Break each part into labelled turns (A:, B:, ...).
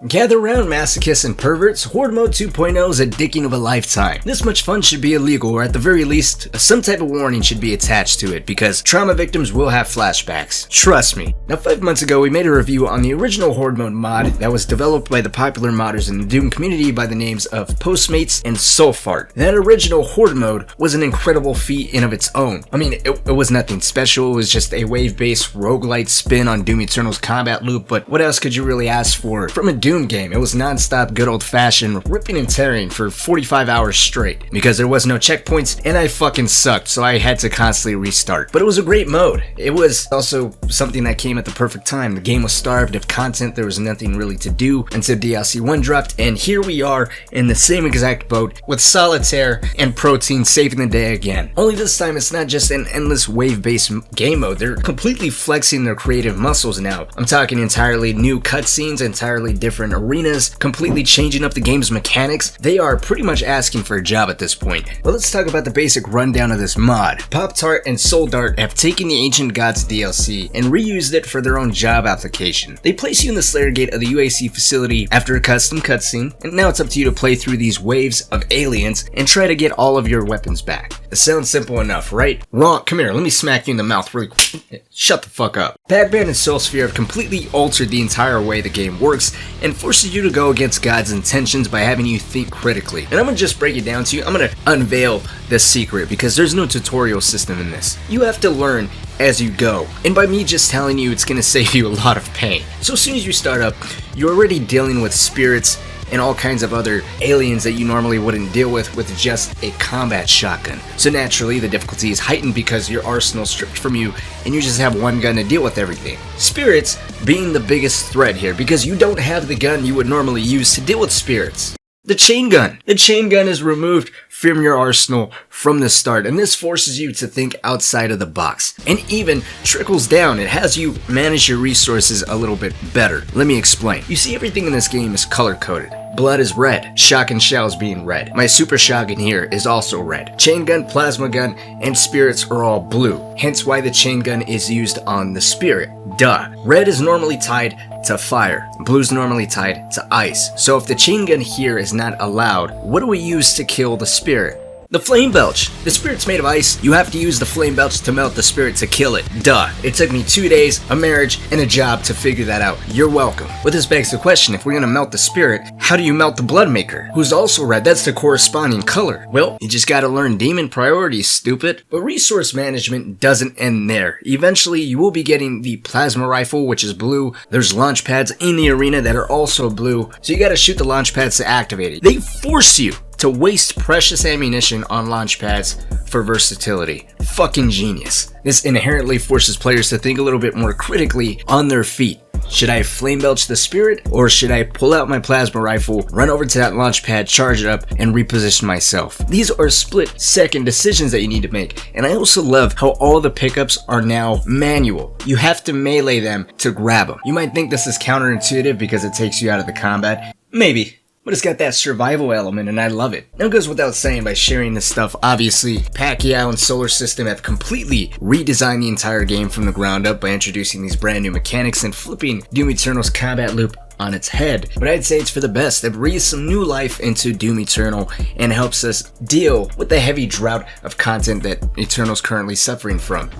A: Gather round, masochists and perverts. Horde Mode 2.0 is a dicking of a lifetime. This much fun should be illegal, or at the very least, some type of warning should be attached to it, because trauma victims will have flashbacks. Trust me. Now, 5 months ago, we made a review on the original Horde Mode mod that was developed by the popular modders in the Doom community by the names of Postmates and Sulfart. That original Horde Mode was an incredible feat in of its own. I mean, it was nothing special. It was just a wave-based roguelite spin on Doom Eternal's combat loop, but what else could you really ask for from a Doom game? It was non-stop, good old-fashioned ripping and tearing for 45 hours straight, because there was no checkpoints and I fucking sucked, so I had to constantly restart. But it was a great mode. It was also something that came at the perfect time. The game was starved of content. There was nothing really to do until DLC 1 dropped, and here we are in the same exact boat with Solitaire and Proteh saving the day again. Only this time it's not just an endless wave-based game mode. They're completely flexing their creative muscles now. I'm talking entirely new cutscenes, entirely different arenas, completely changing up the game's mechanics. They are pretty much asking for a job at this point. But let's talk about the basic rundown of this mod. Pop-Tart and Soldart have taken the Ancient Gods DLC and reused it for their own job application. They place you in the Slayer Gate of the UAC facility after a custom cutscene, and now it's up to you to play through these waves of aliens and try to get all of your weapons back. It sounds simple enough, right? Wrong. Come here, let me smack you in the mouth really quick. Shut the fuck up. Pac-Man and Soul Sphere have completely altered the entire way the game works and forces you to go against God's intentions by having you think critically. And I'm gonna just break it down to you. I'm gonna unveil the secret because there's no tutorial system in this. You have to learn as you go, and by me just telling you, it's gonna save you a lot of pain. So as soon as you start up, you're already dealing with spirits and all kinds of other aliens that you normally wouldn't deal with just a combat shotgun. So naturally, the difficulty is heightened because your arsenal's stripped from you and you just have one gun to deal with everything. Spirits being the biggest threat here because you don't have the gun you would normally use to deal with spirits. The chain gun. The chain gun is removed from your arsenal from the start, and this forces you to think outside of the box, and even trickles down. It has you manage your resources a little bit better. Let me explain. You see, everything in this game is color-coded. Blood is red, shotgun shells being red. My super shotgun here is also red. Chain gun, plasma gun, and spirits are all blue, hence why the chain gun is used on the spirit. Duh. Red is normally tied to fire, blue is normally tied to ice. So if the chain gun here is not allowed, what do we use to kill the spirit? The flame belch. The spirit's made of ice. You have to use the flame belch to melt the spirit to kill it. Duh. It took me 2 days, a marriage, and a job to figure that out. You're welcome. But this begs the question, if we're gonna melt the spirit, how do you melt the blood maker? Who's also red? That's the corresponding color. Well, you just gotta learn demon priorities, stupid. But resource management doesn't end there. Eventually, you will be getting the plasma rifle, which is blue. There's launch pads in the arena that are also blue. So you gotta shoot the launch pads to activate it. They force you to waste precious ammunition on launch pads for versatility. Fucking genius. This inherently forces players to think a little bit more critically on their feet. Should I flame belch the spirit, or should I pull out my plasma rifle, run over to that launch pad, charge it up, and reposition myself? These are split-second decisions that you need to make, and I also love how all the pickups are now manual. You have to melee them to grab them. You might think this is counterintuitive because it takes you out of the combat. Maybe. But it's got that survival element, and I love it. Now it goes without saying, by sharing this stuff, obviously, Pacquiao and Solar System have completely redesigned the entire game from the ground up by introducing these brand new mechanics and flipping Doom Eternal's combat loop on its head. But I'd say it's for the best. It breathes some new life into Doom Eternal and helps us deal with the heavy drought of content that Eternal's currently suffering from.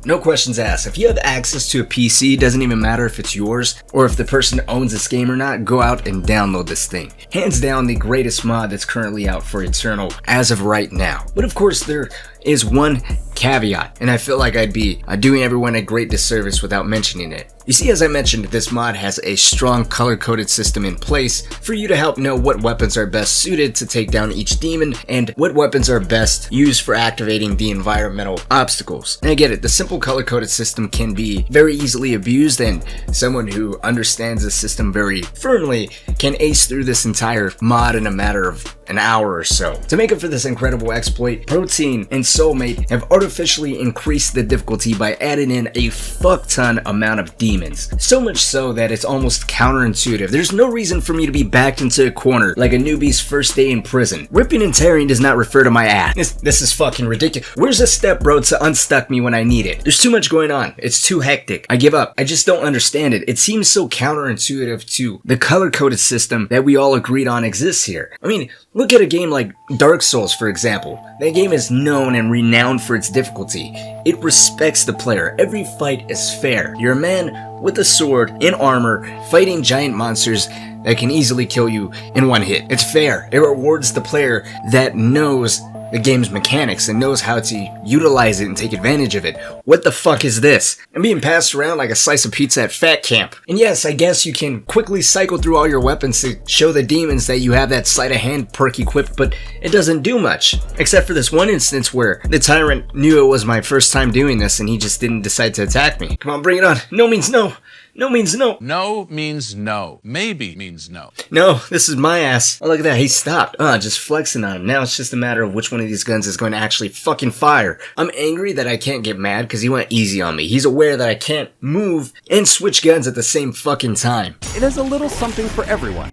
A: No questions asked. If you have access to a PC, it doesn't even matter if it's yours or if the person owns this game or not, go out and download this thing. Hands down the greatest mod that's currently out for Eternal as of right now. But of course there is one caveat, and I feel like I'd be doing everyone a great disservice without mentioning it. You see, as I mentioned, this mod has a strong color-coded system in place for you to help know what weapons are best suited to take down each demon and what weapons are best used for activating the environmental obstacles. And I get it, the simple color-coded system can be very easily abused, and someone who understands the system very firmly can ace through this entire mod in a matter of an hour or so. To make up for this incredible exploit, Proteh and soulmate have artificially increased the difficulty by adding in a fuck ton amount of demons. So much so that it's almost counterintuitive. There's no reason for me to be backed into a corner like a newbie's first day in prison. Ripping and tearing does not refer to my ass. This is fucking ridiculous. Where's a step, bro, to unstuck me when I need it? There's too much going on. It's too hectic. I give up. I just don't understand it. It seems so counterintuitive to the color-coded system that we all agreed on exists here. I mean, look at a game like Dark Souls, for example. That game is known and renowned for its difficulty. It respects the player. Every fight is fair. You're a man with a sword, in armor, fighting giant monsters that can easily kill you in one hit. It's fair. It rewards the player that knows the game's mechanics and knows how to utilize it and take advantage of it. What the fuck is this? I'm being passed around like a slice of pizza at fat camp. And yes, I guess you can quickly cycle through all your weapons to show the demons that you have that sleight of hand perk equipped, but it doesn't do much. Except for this one instance where the tyrant knew it was my first time doing this and he just didn't decide to attack me. Come on, bring it on. No means no. No means no.
B: No means no. Maybe means no.
A: No, this is my ass. Oh, look at that. He stopped. Just flexing on him. Now it's just a matter of which one of these guns is going to actually fucking fire. I'm angry that I can't get mad because he went easy on me. He's aware that I can't move and switch guns at the same fucking time.
C: It has a little something for everyone.